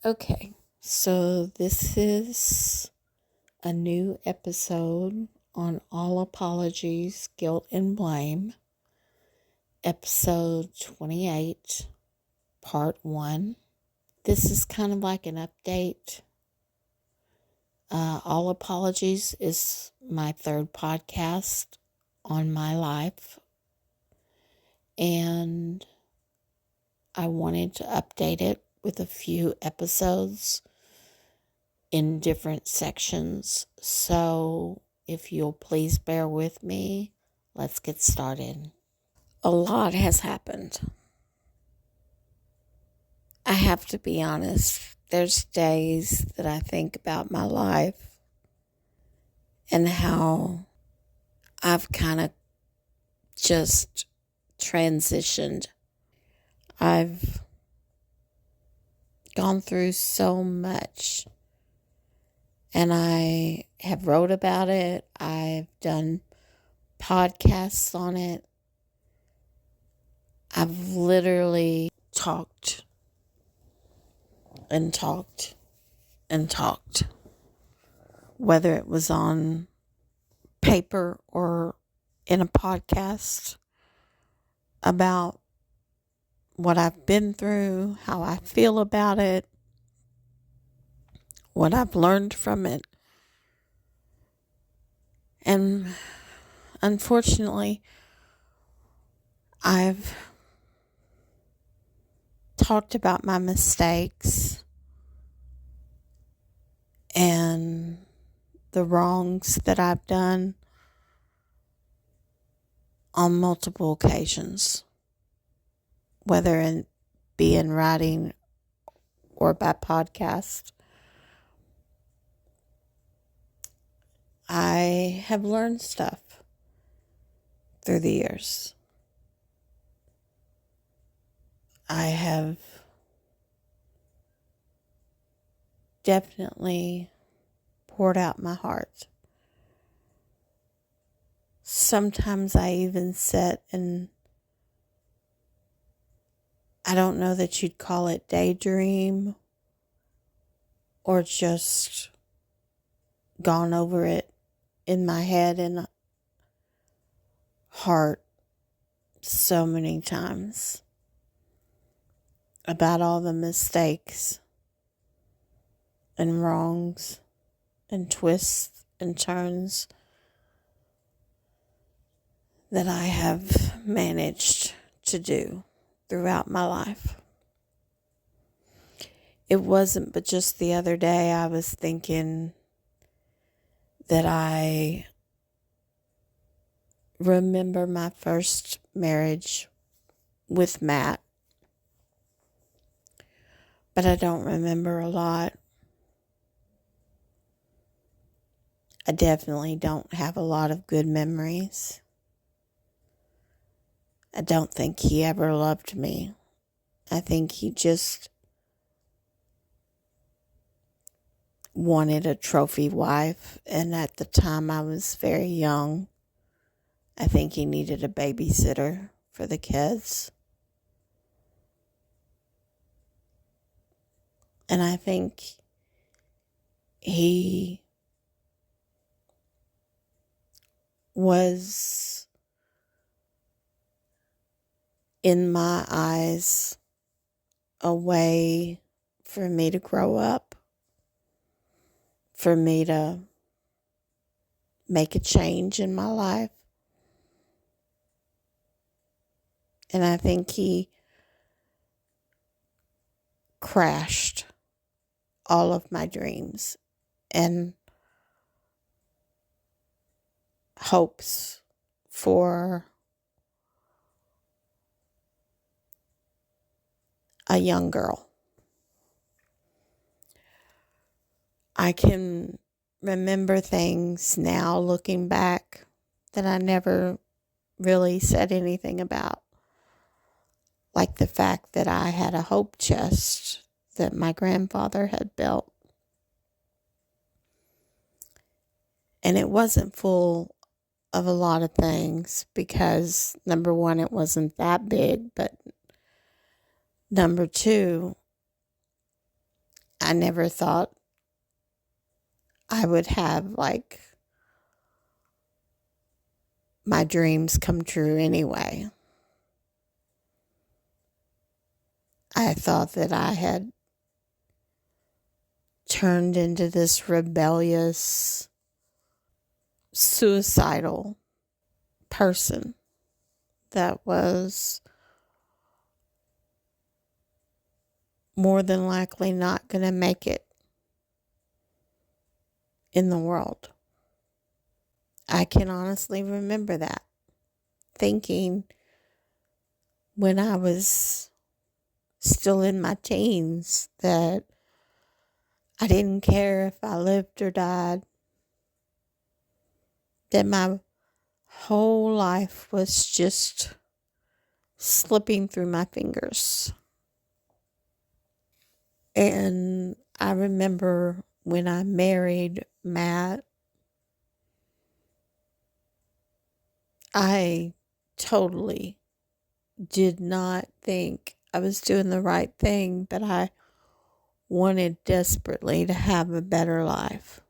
Okay, so this is a new episode on All Apologies, Guilt, and Blame, episode 28, part 1. This is kind of like an update. All Apologies is my third podcast on my life, and I wanted to update it with a few episodes in different sections. So if you'll please bear with me, let's get started. A lot has happened. I have to be honest. There's days that I think about my life and how I've kind of just transitioned. I've gone through so much. And I have wrote about it. I've done podcasts on it. I've literally talked and talked and talked, whether it was on paper or in a podcast, about what I've been through, how I feel about it, what I've learned from it. And unfortunately, I've talked about my mistakes and the wrongs that I've done on multiple occasions, whether it be in writing or by podcast. I have learned stuff through the years. I have definitely poured out my heart. Sometimes I even sit and I don't know that you'd call it daydream or just gone over it in my head and heart so many times about all the mistakes and wrongs and twists and turns that I have managed to do throughout my life. It wasn't but just the other day I was thinking that I remember my first marriage with Matt, but I don't remember a lot. I definitely don't have a lot of good memories. I don't think he ever loved me. I think he just wanted a trophy wife, and at the time I was very young. I think he needed a babysitter for the kids. And I think he was, in my eyes, a way for me to grow up, for me to make a change in my life. And I think he crashed all of my dreams and hopes for a young girl. I can remember things now looking back that I never really said anything about. Like the fact that I had a hope chest that my grandfather had built. And it wasn't full of a lot of things because, number one, it wasn't that big. But number two, I never thought I would have, like, my dreams come true anyway. I thought that I had turned into this rebellious, suicidal person that was more than likely not going to make it in the world. I can honestly remember that, thinking when I was still in my teens that I didn't care if I lived or died, that my whole life was just slipping through my fingers. And I remember when I married Matt, I totally did not think I was doing the right thing, but I wanted desperately to have a better life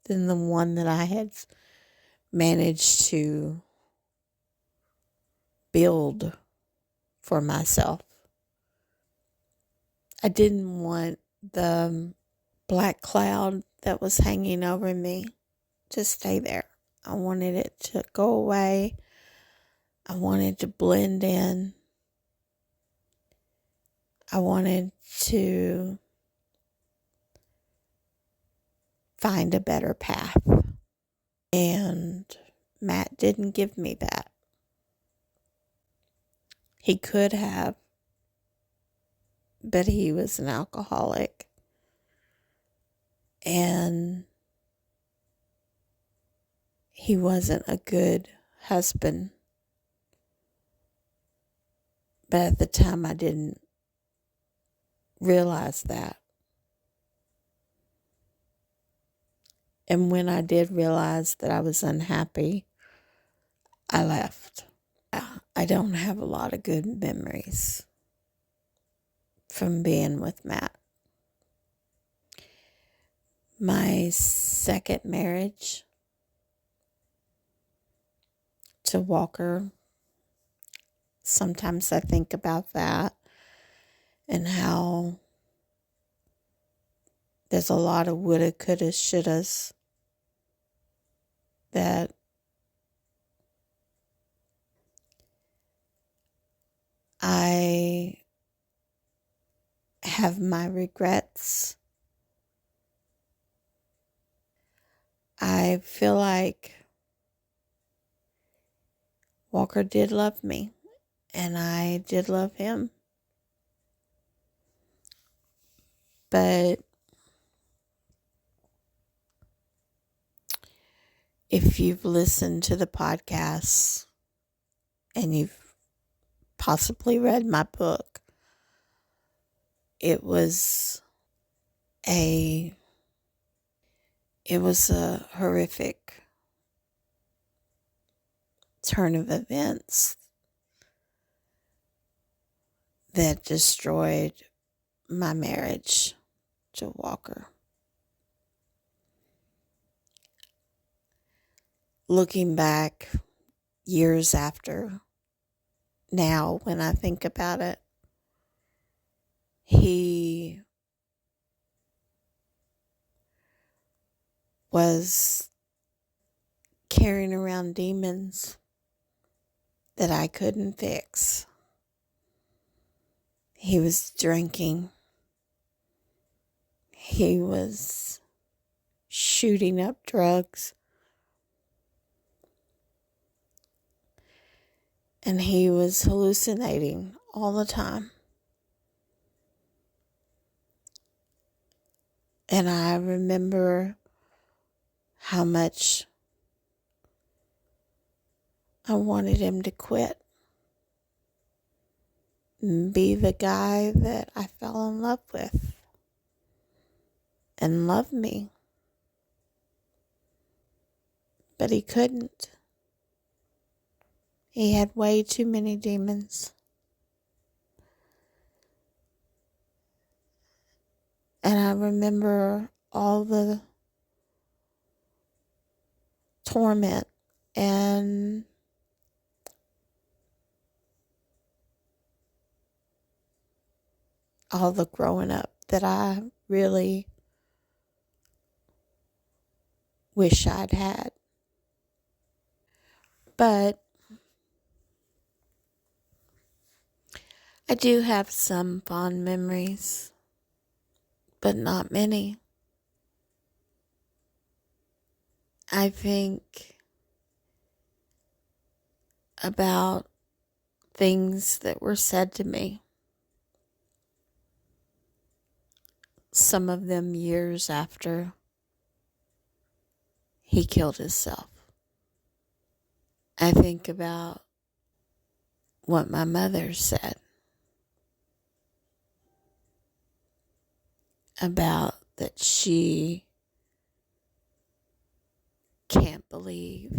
than the one that I had managed to build for myself. I didn't want the black cloud that was hanging over me to stay there. I wanted it to go away. I wanted to blend in. I wanted to find a better path. And Matt didn't give me that. He could have, but he was an alcoholic. And he wasn't a good husband. But at the time, I didn't realize that. And when I did realize that I was unhappy, I left. I don't have a lot of good memories from being with Matt. My second marriage to Walker, sometimes I think about that and how there's a lot of woulda, coulda, shouldas that I have my regrets. I feel like Walker did love me, and I did love him. But if you've listened to the podcast and you've possibly read my book, it was a horrific turn of events that destroyed my marriage to Walker. Looking back years after, now when I think about it, he was carrying around demons that I couldn't fix. He was drinking. He was shooting up drugs. And he was hallucinating all the time. And I remember how much I wanted him to quit and be the guy that I fell in love with and love me. But he couldn't. He had way too many demons. And I remember all the torment and all the growing up that I really wish I'd had. But I do have some fond memories, but not many. I think about things that were said to me, some of them years after he killed himself. I think about what my mother said about that she can't believe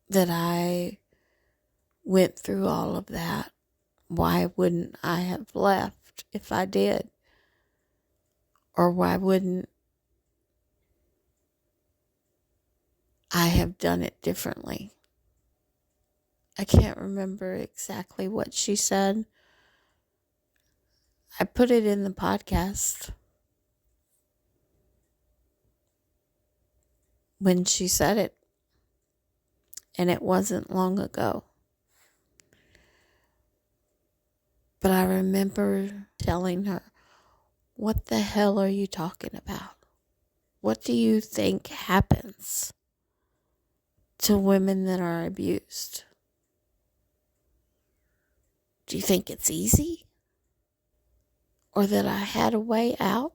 that I went through all of that. Why wouldn't I have left if I did? Or why wouldn't I have done it differently? I can't remember exactly what she said. I put it in the podcast when she said it, and it wasn't long ago. But I remember telling her, what the hell are you talking about? What do you think happens to women that are abused? Do you think it's easy? Or that I had a way out?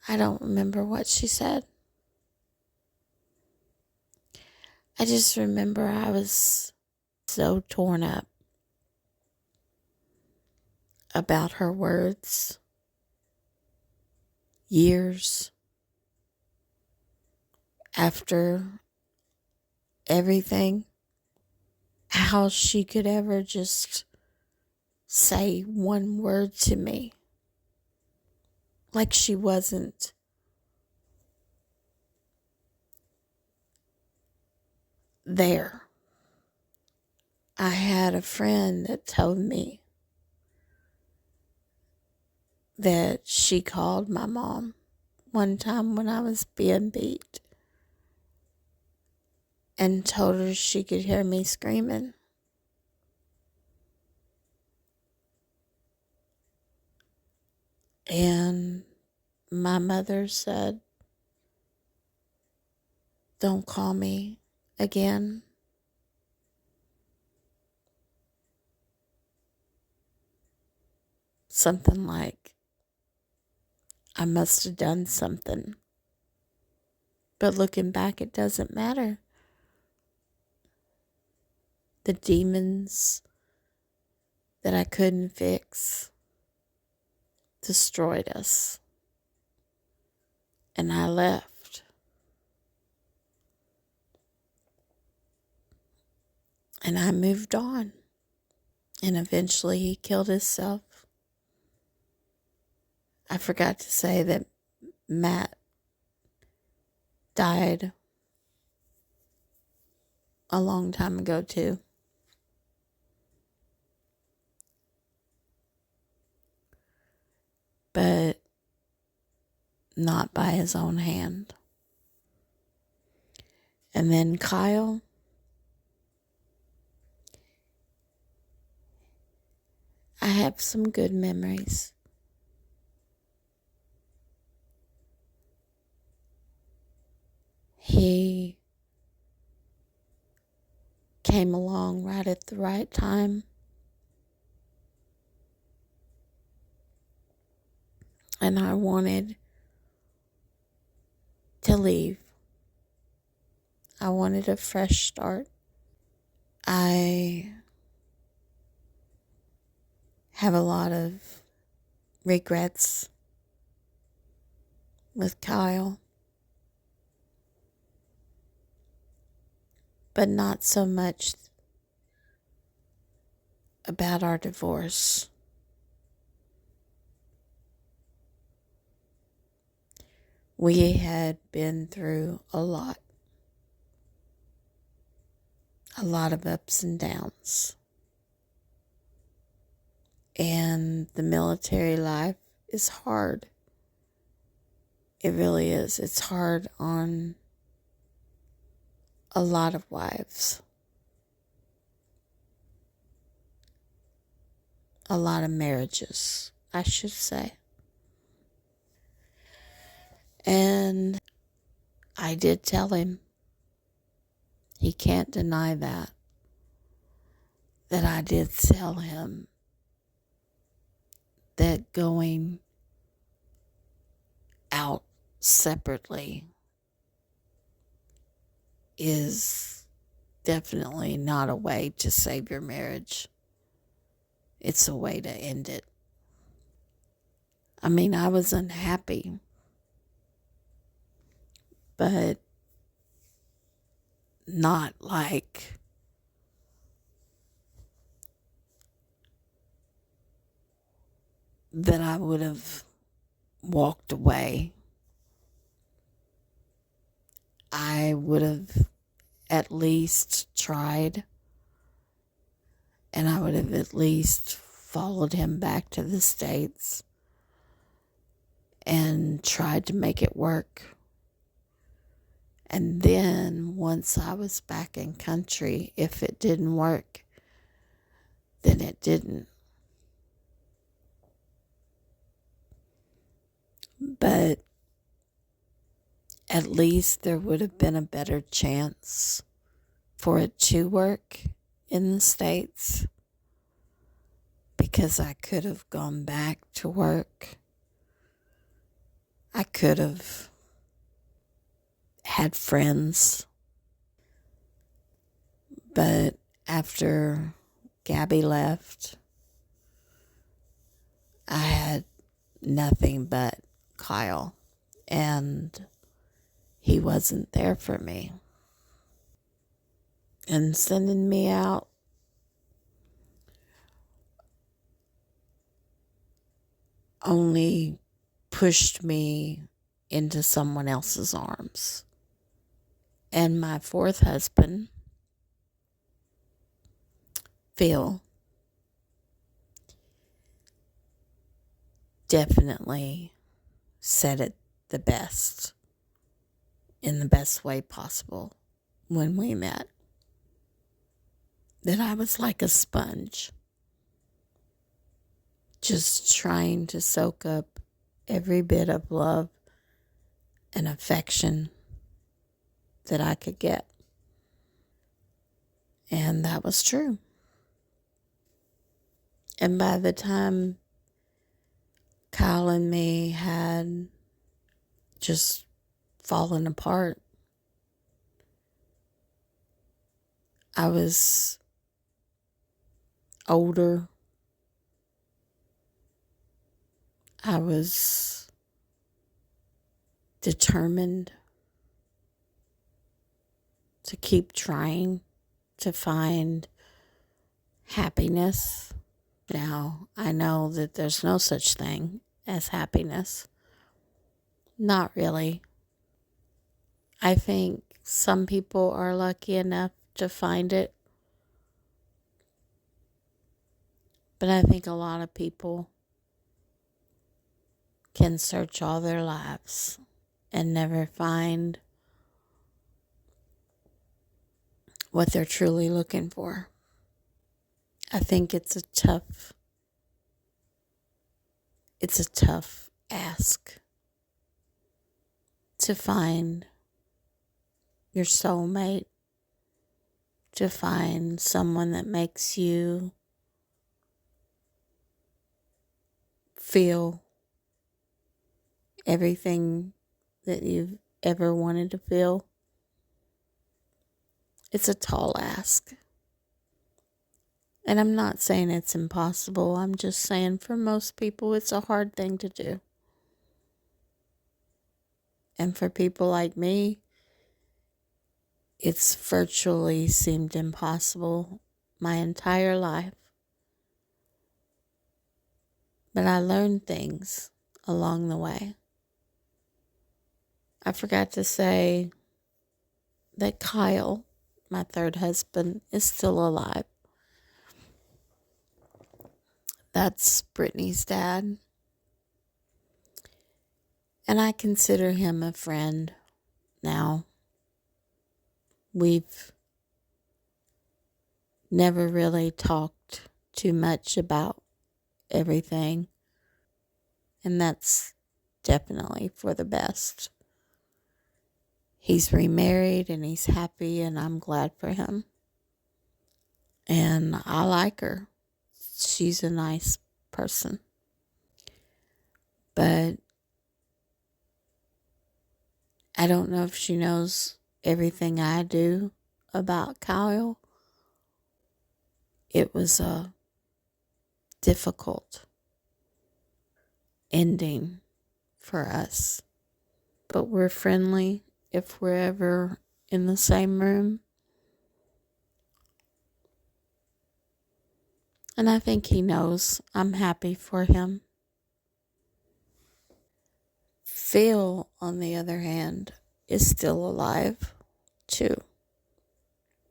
I don't remember what she said. I just remember I was so torn up about her words years after everything. How she could ever just say one word to me like she wasn't there. I had a friend that told me that she called my mom one time when I was being beat and told her she could hear me screaming. And my mother said, don't call me again. Something like, I must have done something. But looking back, it doesn't matter. The demons that I couldn't fix destroyed us. And I left. And I moved on. And eventually he killed himself. I forgot to say that Matt died a long time ago too. But not by his own hand. And then Kyle, I have some good memories. He came along right at the right time. And I wanted to leave. I wanted a fresh start. I have a lot of regrets with Kyle, but not so much about our divorce. We had been through a lot of ups and downs. And the military life is hard. It really is. It's hard on a lot of wives. A lot of marriages, I should say. And I did tell him, he can't deny that I did tell him that going out separately is definitely not a way to save your marriage. It's a way to end it. I mean, I was unhappy, but not like that I would have walked away. I would have at least tried, and I would have at least followed him back to the States and tried to make it work. And then once I was back in country, if it didn't work, then it didn't. But at least there would have been a better chance for it to work in the States, because I could have gone back to work. I could have had friends. But after Gabby left, I had nothing but Kyle, and he wasn't there for me. And sending me out only pushed me into someone else's arms. And my fourth husband, Phil, definitely said it the best, in the best way possible, when we met. That I was like a sponge, just trying to soak up every bit of love and affection that I could get. And that was true. And by the time Kyle and me had just fallen apart, I was older. I was determined to keep trying to find happiness. Now, I know that there's no such thing as happiness. Not really. I think some people are lucky enough to find it. But I think a lot of people can search all their lives and never find what they're truly looking for. I think it's a tough ask to find your soulmate, to find someone that makes you feel everything that you've ever wanted to feel. It's a tall ask. And I'm not saying it's impossible. I'm just saying for most people, it's a hard thing to do. And for people like me, it's virtually seemed impossible my entire life. But I learned things along the way. I forgot to say that Kyle, my third husband, is still alive. That's Brittany's dad. And I consider him a friend now. We've never really talked too much about everything. And that's definitely for the best. He's remarried and he's happy, and I'm glad for him. And I like her. She's a nice person. But I don't know if she knows everything I do about Kyle. It was a difficult ending for us. But we're friendly if we're ever in the same room. And I think he knows I'm happy for him. Phil, on the other hand, is still alive, too.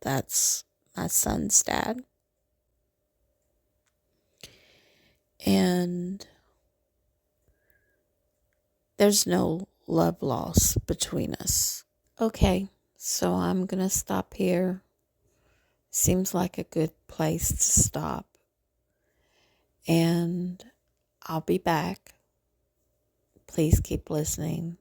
That's my son's dad. And there's no love loss between us. Okay, so I'm going to stop here. Seems like a good place to stop. And I'll be back. Please keep listening.